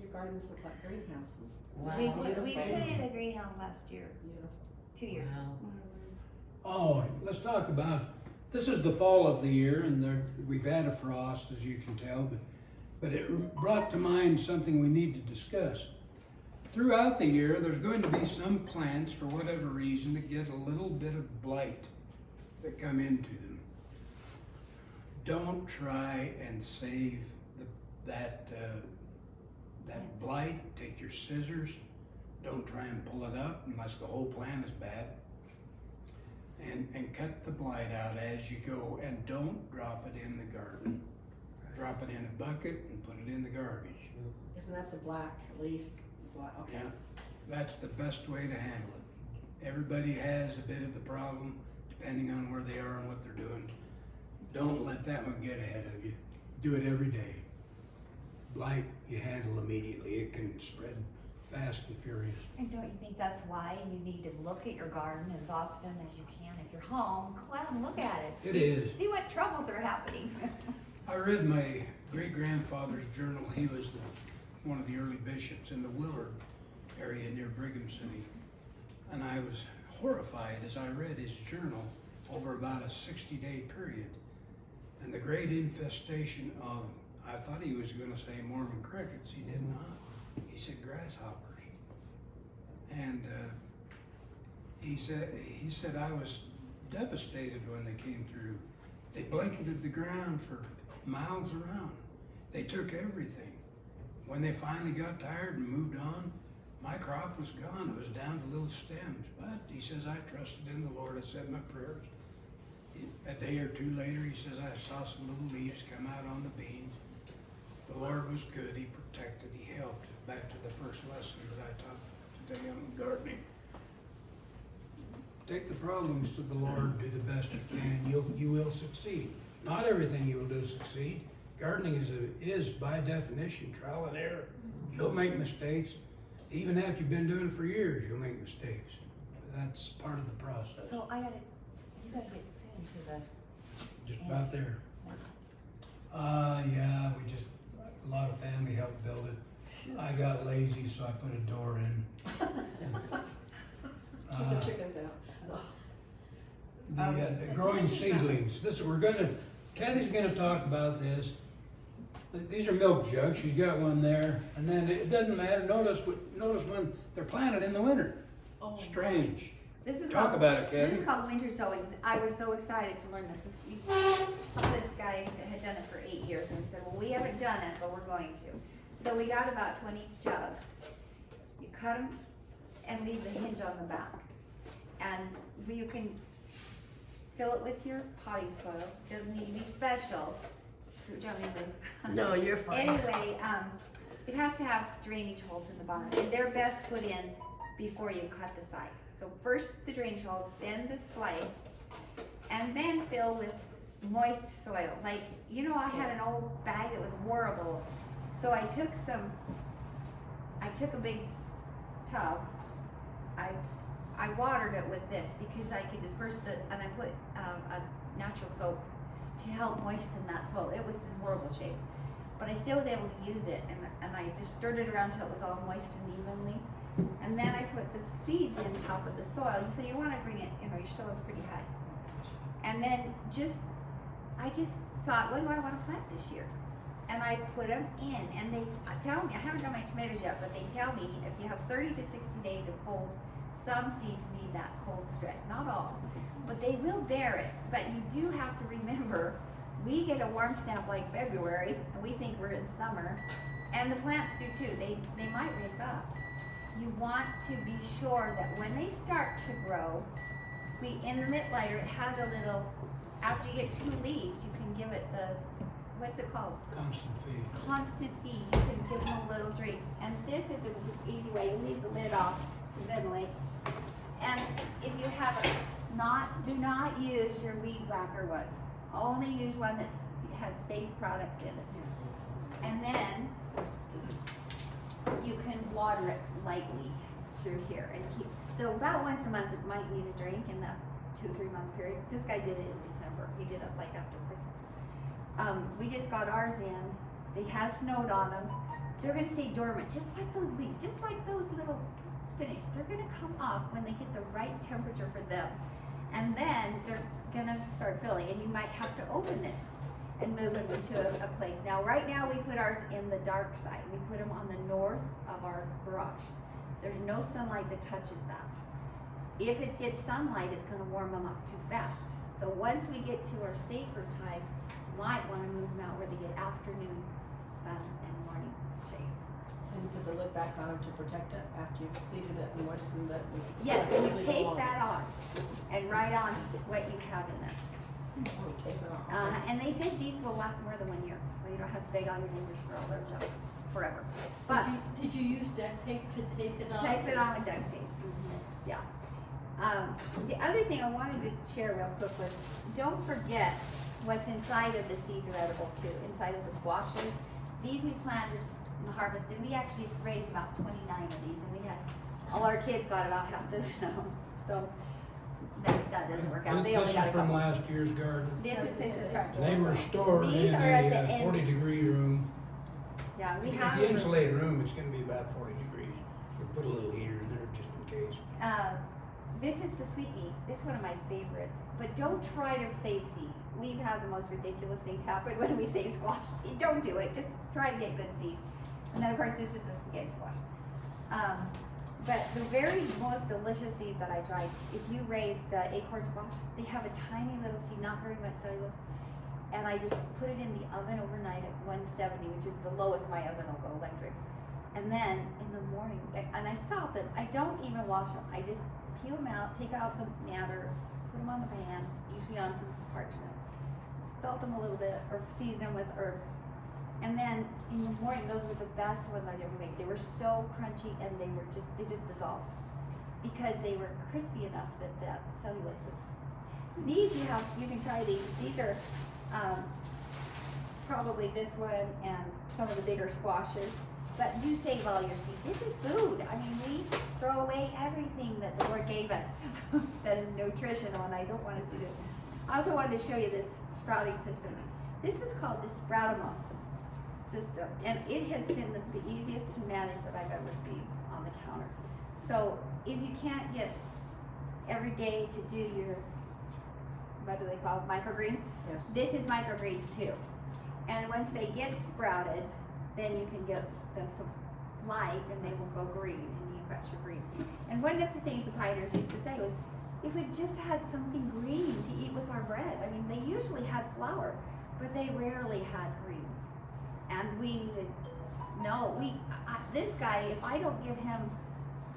Your gardens look like greenhouses. Wow. We put in a greenhouse last year, Beautiful. 2 years. Wow. oh, let's talk about, this is the fall of the year, and we've had a frost, as you can tell, but it brought to mind something we need to discuss. Throughout the year, there's going to be some plants, for whatever reason, that get a little bit of blight that come into them. Don't try and save that blight. Take your scissors. Don't try and pull it up unless the whole plant is bad. And cut the blight out as you go, and don't drop it in the garden. Drop it in a bucket and put it in the garbage. Isn't that the black leaf? Okay. Yeah, that's the best way to handle it. Everybody has a bit of the problem, depending on where they are and what they're doing. Don't let that one get ahead of you. Do it every day. Blight, you handle immediately. It can spread fast and furious. And don't you think that's why you need to look at your garden as often as you can? If you're home, go out and look at it. It is. See what troubles are happening. I read my great-grandfather's journal. He was one of the early bishops in the Willard area near Brigham City. And I was horrified as I read his journal over about a 60-day period. And the great infestation of, I thought he was going to say Mormon crickets. He did not. He said grasshoppers. And he said I was devastated when they came through. They blanketed the ground for miles around. They took everything. When they finally got tired and moved on, my crop was gone. It was down to little stems. But he says, I trusted in the Lord. I said my prayers. A day or two later, he says, I saw some little leaves come out on the beans. The Lord was good. He protected. He helped. Back to the first lesson that I taught today on gardening. Take the problems to the Lord. Do the best you can. You will succeed. Not everything you will do succeed. Gardening is by definition trial and error. You'll make mistakes. Even after you've been doing it for years, you'll make mistakes. That's part of the process. So you gotta get Sam to the. Just about there. Yeah, a lot of family helped build it. I got lazy, so I put a door in. Keep the chickens out. The growing seedlings. Kathie's gonna talk about this. These are milk jugs. She's got one there, and then it doesn't matter. Notice when they're planted in the winter. Oh. Strange. This is Talk about it, This Kathie. is called winter sowing. I was so excited to learn this. This guy had done it for 8 years and said, well, we haven't done it, but we're going to. So we got about 20 jugs. You cut them and leave the hinge on the back. And you can fill it with your potting soil. Doesn't need to be special. So, do you want me to move? No, you're fine. Anyway, it has to have drainage holes in the bottom, and they're best put in before you cut the side. So first the drainage hole, then the slice, and then fill with moist soil. Like, I had an old bag that was horrible. So I took a big tub, I watered it with this because I could disperse and I put a natural soap to help moisten that soil. It was in horrible shape, but I still was able to use it, and I just stirred it around till it was all moist and evenly. And then I put the seeds in top of the soil. So you want to bring it, your soil's pretty high. And then I just thought, what do I want to plant this year? And I put them in, and they tell me, I haven't done my tomatoes yet, but they tell me if you have 30 to 60 days of cold, some seeds need that cold stretch. Not all, but they will bear it. But you do have to remember, we get a warm snap like February, and we think we're in summer, and the plants do too. They might wake up. You want to be sure that when they start to grow, in the mid layer, it has a little, after you get 2 leaves, you can give it what's it called? Constant feed. Constant feed. You can give them a little drink. And this is an easy way. You leave the lid off to ventilate. And if you have do not use your weed whacker one. Only use one that has safe products in it. And then you can water it lightly through here and so about once a month it might need a drink in the 2-3 month period. This guy did it in December. He did it like after Christmas. We just got ours in. They have snowed on them. They're gonna stay dormant, just like those leaves, just like those little spinach. They're gonna come up when they get the right temperature for them. And then they're gonna start filling, and you might have to open this and move them into a place. Now, right now we put ours in the dark side. We put them on the north of our garage. There's no sunlight that touches that. If it gets sunlight, it's gonna warm them up too fast. So once we get to our safer time, you might wanna move them out where they get afternoon sun and morning shade. And you put the lid back on to protect it after you've seeded it and moistened it. Yes, and you Leave it take alone. that off and write on what you have in there. Oh, take it off. And they said these will last more than 1 year, so you don't have to beg on your neighbors for all their jobs forever. But Did you use duct tape to tape it off? tape it on with duct tape. Yeah. The other thing I wanted to share real quick was, don't forget what's inside of the seeds are edible too. Inside of the squashes, these we planted and harvested. We actually raised about 29 of these, and we had all our kids got about half this. So that doesn't work out. They only This got is a from couple. last year's garden. This is Fisher's garden. They were stored These in are at the a end. 40-degree room. Yeah, we If have. you insulate a room, it's gonna be about 40 degrees. We put a little heater in there just in case. This is the sweet meat. This is one of my favorites. But don't try to save seed. We've had the most ridiculous things happen when we save squash seed. Don't do it. Just try to get good seed. And then of course this is the spaghetti squash. But the very most delicious seed that I tried, if you raise the acorn squash, they have a tiny little seed, not very much cellulose. And I just put it in the oven overnight at 170, which is the lowest my oven will go electric. And then in the morning, and I salt them. I don't even wash them. I just peel them out, take out the matter, put them on the pan, usually on some parchment. Salt them a little bit, or season them with herbs. And then in the morning, those were the best ones I'd ever made. They were so crunchy, and they just dissolved because they were crispy enough that cellulose was. These you can try these. These are probably this one and some of the bigger squashes. But do save all your seeds. This is food. I mean, we throw away everything that the Lord gave us that is nutritional, and I don't want us to do it. I also wanted to show you this sprouting system. This is called the Sproutamo system, and it has been the easiest to manage that I've ever seen on the counter. So if you can't get every day to do your, what do they call it, microgreens? Yes. This is microgreens too. And once they get sprouted, then you can get them some light and they will go green, and you've got your greens. And one of the things the pioneers used to say was, if we just had something green to eat with our bread. I mean, they usually had flour, but they rarely had greens. And we needed, this guy, if I don't give him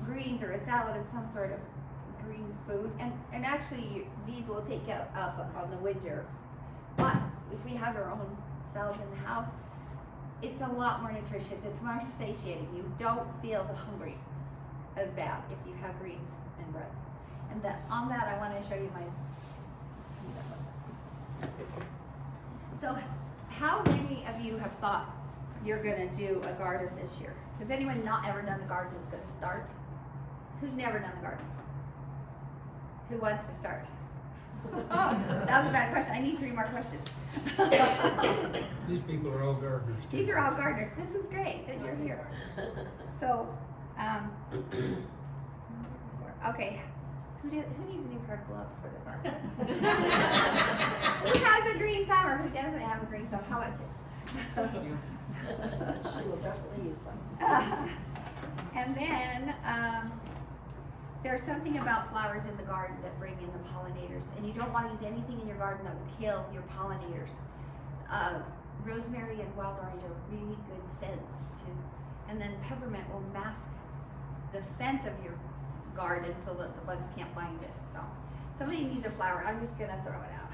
greens or a salad of some sort of green food, and actually these will take up on the winter, but if we have our own salads in the house, it's a lot more nutritious, it's more satiating. You don't feel the hungry as bad if you have greens and bread. And on that I want to show you my. So how many of you have thought you're going to do a garden this year? Has anyone not ever done the garden is going to start? Who's never done the garden? Who wants to start? Oh, that was a bad question. I need 3 more questions. These people are all gardeners. too. These are all gardeners. This is great that you're here. So, okay. Who needs a new pair of gloves for the garden? Who has a green thumb or who doesn't have a green thumb? How about you? She will definitely use them. And then there's something about flowers in the garden that bring in the pollinators, and you don't want to use anything in your garden that will kill your pollinators. Rosemary and wild orange are really good scents too, and then peppermint will mask the scent of your garden so that the bugs can't find it. So somebody needs a flower. I'm just gonna throw it out.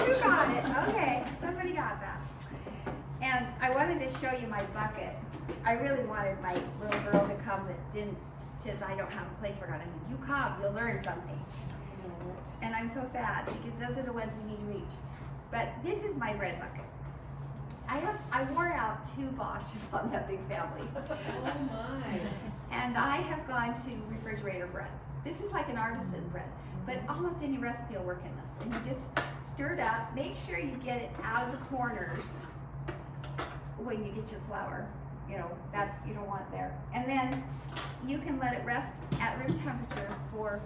Who got it? Okay, somebody got that. And I wanted to show you my bucket. I really wanted my little girl to come that didn't, since I don't have a place for God. I said, you come, you'll learn something. And I'm so sad because those are the ones we need to reach. But this is my bread bucket. I wore out 2 Bosches on that big family. Oh my. And I have gone to refrigerator bread. This is like an artisan bread, but almost any recipe will work in this. And you just stir it up, make sure you get it out of the corners when you get your flour. You know, you don't want it there. And then you can let it rest at room temperature for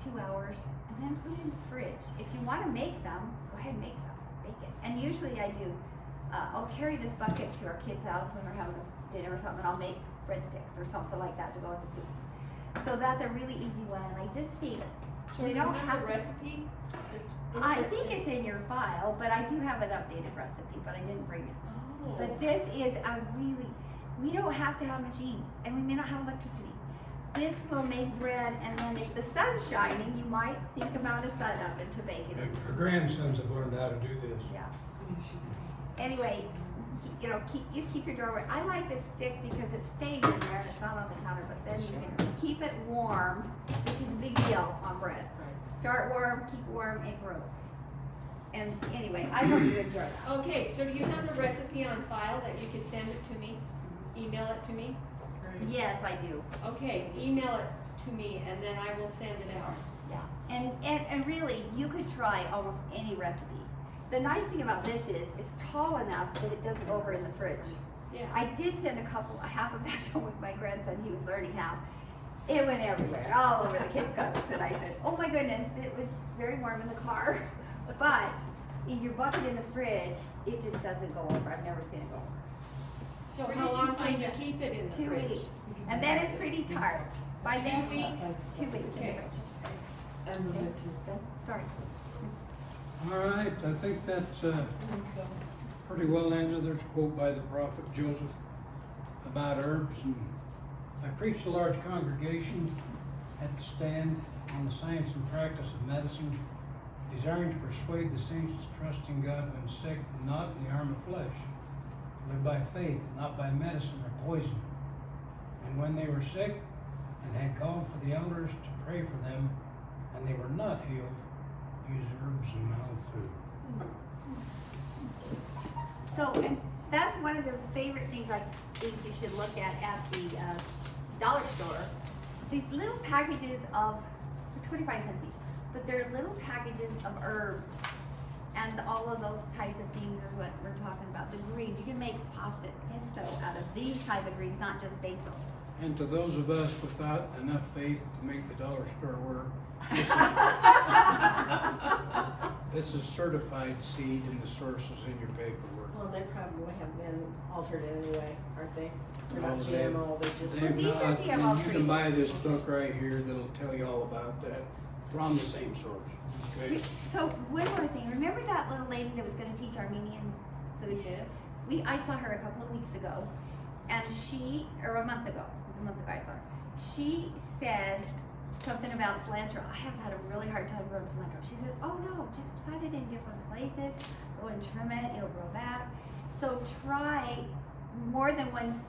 2 hours and then put it in the fridge. If you want to make some, go ahead and make some, bake it. And usually I do, I'll carry this bucket to our kids' house when we're having a dinner or something, and I'll make breadsticks or something like that to go with the soup. So that's a really easy one, and I just think So we you don't have have a to. recipe? I think it's in your file, but I do have an updated recipe, but I didn't bring it. Oh. But this is we don't have to have machines, and we may not have electricity. This will make bread, and then if the sun's shining, you might think about a sun oven to bake it in. Our grandsons have learned how to do this. Yeah. Anyway, you know, keep your doorway. I like this stick because it stays in there and it's not on the counter, but then you can keep it warm, which is a big deal on bread. Start warm, keep warm, make room. And anyway, I hope you enjoy that. Okay, so do you have the recipe on file that you could send it to me? Email it to me? Yes, I do. Okay, email it to me and then I will send it out. Yeah. And really, you could try almost any recipe. The nice thing about this is it's tall enough that it doesn't go over in the fridge. Yeah. I did send a half a batch home with my grandson. He was learning how. It went everywhere, all over the kids' cupboards. And I said, oh my goodness, it was very warm in the car. But in your bucket in the fridge, it just doesn't go over. I've never seen it go over. So For where how did long you can find you that? keep it in the 2 fridge? weeks. And then it's pretty tart. By then, 2 weeks? 2 weeks in the Okay. fridge. And the good too. Good. Sorry. All right, I think that's pretty well ended. There's a quote by the prophet Joseph about herbs, and I preached a large congregation at the stand on the science and practice of medicine, desiring to persuade the saints to trust in God when sick, not in the arm of flesh, live by faith, not by medicine or poison. And when they were sick and had called for the elders to pray for them, and they were not healed, use herbs and mild food. So, and that's one of the favorite things I think you should look at the dollar store. These little packages of, for 25 cents each, but they're little packages of herbs. And all of those types of things are what we're talking about. The greens, you can make pasta pesto out of these types of greens, not just basil. And to those of us without enough faith to make the dollar store work, this is certified seed and the sources in your paperwork. Well, they probably have been altered anyway, aren't they? They're No, not they- GMO, they're just. They've These are not, GMO and you free. can buy this book right here that'll tell you all about that from the same source, okay? So, one more thing. Remember that little lady that was going to teach Armenian food? Yes. I saw her a couple of weeks ago, and or a month ago. It was a month ago I saw her. She said something about cilantro. I have had a really hard time growing cilantro. She said, oh no, just plant it in different places, go and trim it, it'll grow back. So try more than one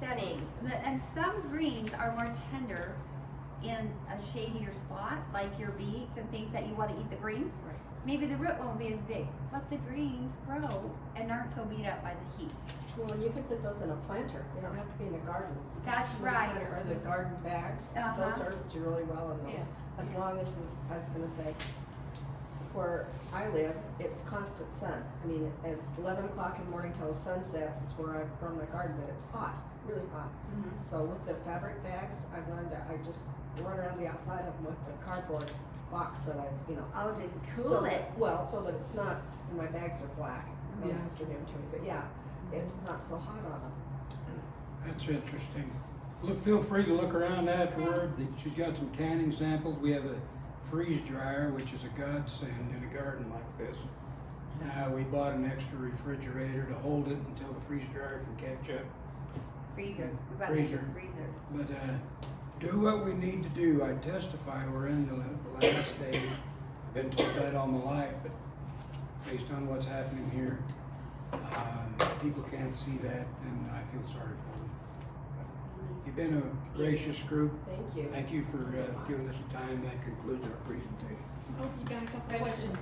setting. And some greens are more tender in a shadier spot, like your beets and things that you want to eat the greens. Right. Maybe the root won't be as big, but the greens grow and aren't so beat up by the heat. Well, you could put those in a planter, they don't have to be in a garden. That's right. Or the garden bags, those herbs do really well in those. Yes. As long as, I was gonna say, where I live, it's constant sun. I mean, it's 11 o'clock in the morning till the sun sets is where I've grown my garden, but it's hot, really hot. So with the fabric bags, I've learned that I just run around the outside of them with the cardboard box that I've, Oh, to so cool that- it. Well, so that it's not, and my bags are black. My Yeah. sister gave them to me, but yeah, it's not so hot on them. That's interesting. Look, feel free to look around afterward. She's got some canning samples. We have a freeze dryer, which is a godsend in a garden like this. We bought an extra refrigerator to hold it until the freeze dryer can catch up. Freezer. We've got Freezer. the freezer. But do what we need to do. I testify we're in the last day. I've been told that all my life, but based on what's happening here, people can't see that, and I feel sorry for them. But you've been a gracious group. Thank you. Thank you for giving us the time. That concludes our presentation. Oh, you got a couple questions.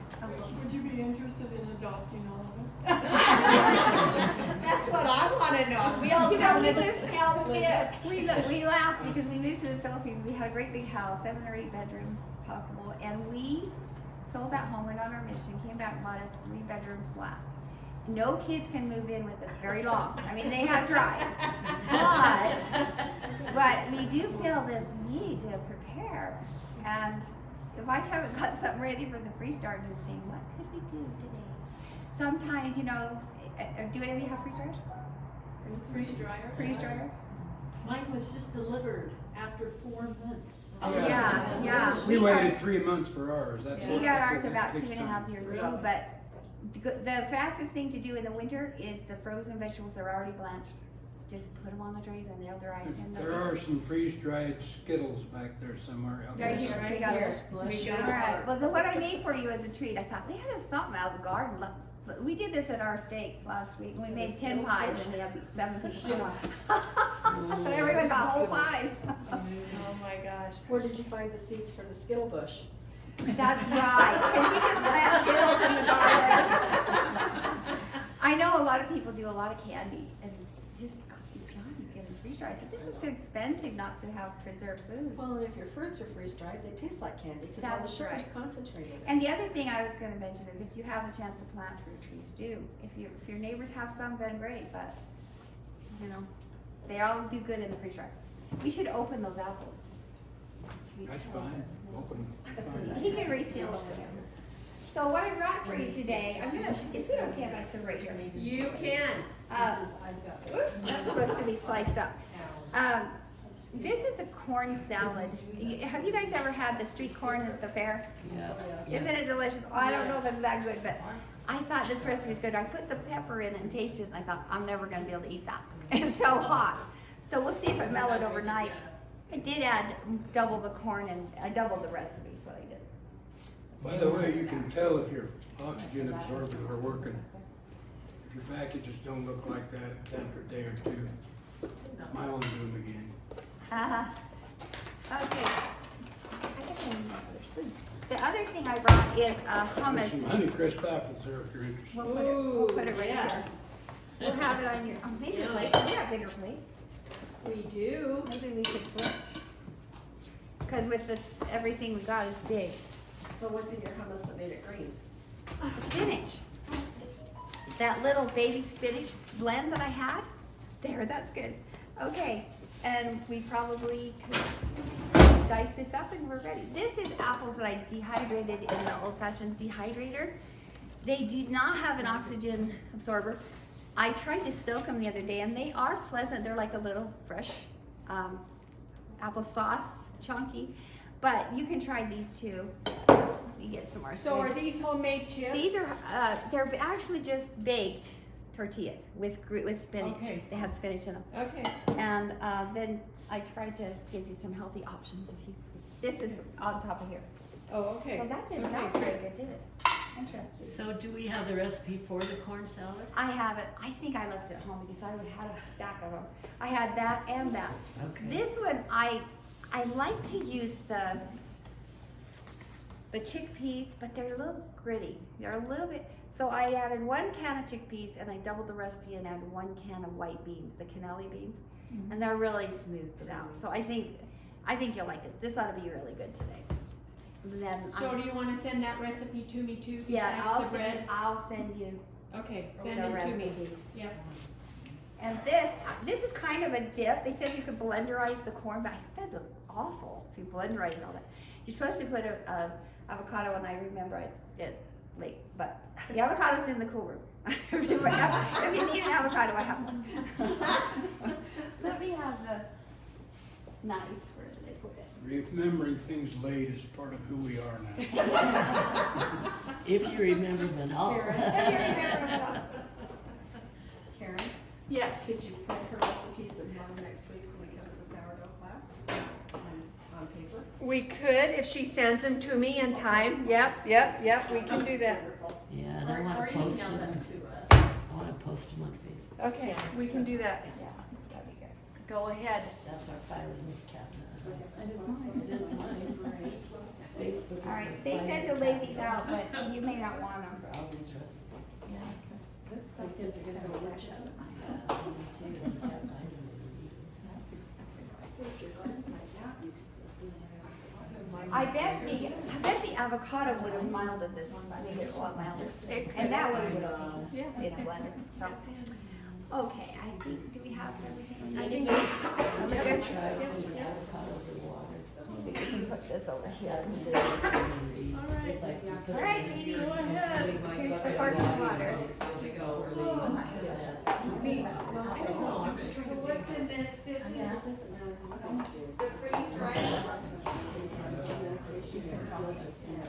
Would you be interested in adopting all of us? That's what I wanna know. We all come to help pick. We laughed because we moved to the Philippines. We had a great big house, 7 or 8 bedrooms possible, and we sold that home, went on our mission, came back, and bought a 3-bedroom flat. No kids can move in with us very long. I mean, they have drive. But we do feel this need to prepare. And if I haven't got something ready for the freeze dryer, I'm saying, what could we do today? Sometimes, do any of you have freeze dryers? Freeze dryer. Freeze dryer? Mine was just delivered after 4 months. Oh, yeah. We waited 3 months for ours. That's We got that's ours what about takes 2.5 time. years ago, but the fastest thing to do in the winter is the frozen vegetables that are already blanched. Just put them on the trays and they'll dry. And There are some freeze-dried Skittles back there somewhere out Right there. here, Right we got here, it. bless you. All right, well, what I made for you as a treat, I thought, we had something out of the garden. But we did this at our steak last week. We So made the 10 Skittles pies bush? and we had 7 people come. So everyone got whole Skittles. pies. Oh my gosh. Where did you find the seeds for the Skittle bush? That's right. And we just plant Skittles in the garden. I know a lot of people do a lot of candy and just, John, you get a freeze dried, but this is too expensive not to have preserved food. Well, and if your fruits are freeze-dried, they taste like candy because all the That's sugar's right. concentrated. And the other thing I was gonna mention is if you have the chance to plant fruit trees, do. If your neighbors have some, then great, but, they all do good in the freeze dryer. We should open those apples. That's fine. Open. Fine. He can reseal them again. So what I brought for you today, is it okay if I sit right here? You can. This is, I've got. Oops, that's supposed to be sliced up. This is a corn salad. Have you guys ever had the street corn at the fair? Yeah. Isn't it delicious? I don't know if it's that good, but I thought this recipe was good. I put the pepper in it and tasted it, and I thought, I'm never gonna be able to eat that. It's so hot. So we'll see if it mellowed overnight. I did add double the corn, and I doubled the recipe, is what I did. By the way, you can tell if your oxygen absorbers are working. If your packages don't look like that after a day or two, my own do them again. Okay. I guess I need my other spoon. The other thing I brought is There's some hummus. Honeycrisp apples there if you're interested. We'll put it right yes. here. We'll have it on your, bigger Yeah. plate. We have bigger plates. We do. Maybe we should switch. Cause with this, everything we got is big. So what's in your hummus that made it green? Spinach. That little baby spinach blend that I had, there, that's good. Okay, and we probably could dice this up and we're ready. This is apples that I dehydrated in the old-fashioned dehydrator. They do not have an oxygen absorber. I tried to soak them the other day and they are pleasant. They're like a little fresh applesauce, chunky. But you can try these too. Let me get some more. So are spoons. these homemade chips? These are, they're actually just baked tortillas with spinach. Okay. They had spinach in them. Okay. And then I tried to give you some healthy options if you, this is on top of here. Oh, okay. Well, that didn't, that was pretty good, did it? Interesting. So do we have the recipe for the corn salad? I have it. I think I left it at home because I would have had a stack of them. I had that and that. Okay. This one, I like to use the chickpeas, but they're a little gritty. They're a little bit, so I added 1 can of chickpeas and I doubled the recipe and added 1 can of white beans, the cannelli beans. And they're really smoothed it out. So I think you'll like this. This ought to be really good today. And then So do you wanna send that recipe to me too, yeah, besides the bread? I'll send you Okay, the send it to me. recipe. Yep. And this is kind of a dip. They said you could blenderize the corn, but I said it looked awful if you blenderize all that. You're supposed to put a avocado, and I remember I did late, but the avocado's in the cool room. if you need an avocado, I have one. Let me have the knife. Where did I put it? Remembering things late is part of who we are now. If you remember them all. Karen, Yes. could you print her recipes and have them next week when we come to the sourdough class on paper? We could, if she sends them to me in time. Yep, we can do that. Wonderful. Yeah, and I Or wanna email post them them, to us. I wanna post them on Facebook. Okay, we can do that. Yeah, that'd be good. Go ahead. That's our filing cabinet. It is mine. It is mine. Facebook is All right, my they said filing to lay these cabinet out, but you may not want them. for all these recipes. Yeah, because this stuff is gonna go rich out of my Yes, house. me too, and I can't find them in That's exactly right. If your garden nice out, you could put food in there. I bet the avocado would have milded this one, made it a lot milder. And that one would have been in a blender, so. Okay, I think, do we have everything? I think the Look Never good. tried putting avocados in water. Maybe we can put this over here. That's the biggest thing to read. It's like you put All it right, in Katie, your- go ahead. Here's the first water. So what's in this? This Yeah, is it doesn't matter who it is to. the freeze dried. Still just,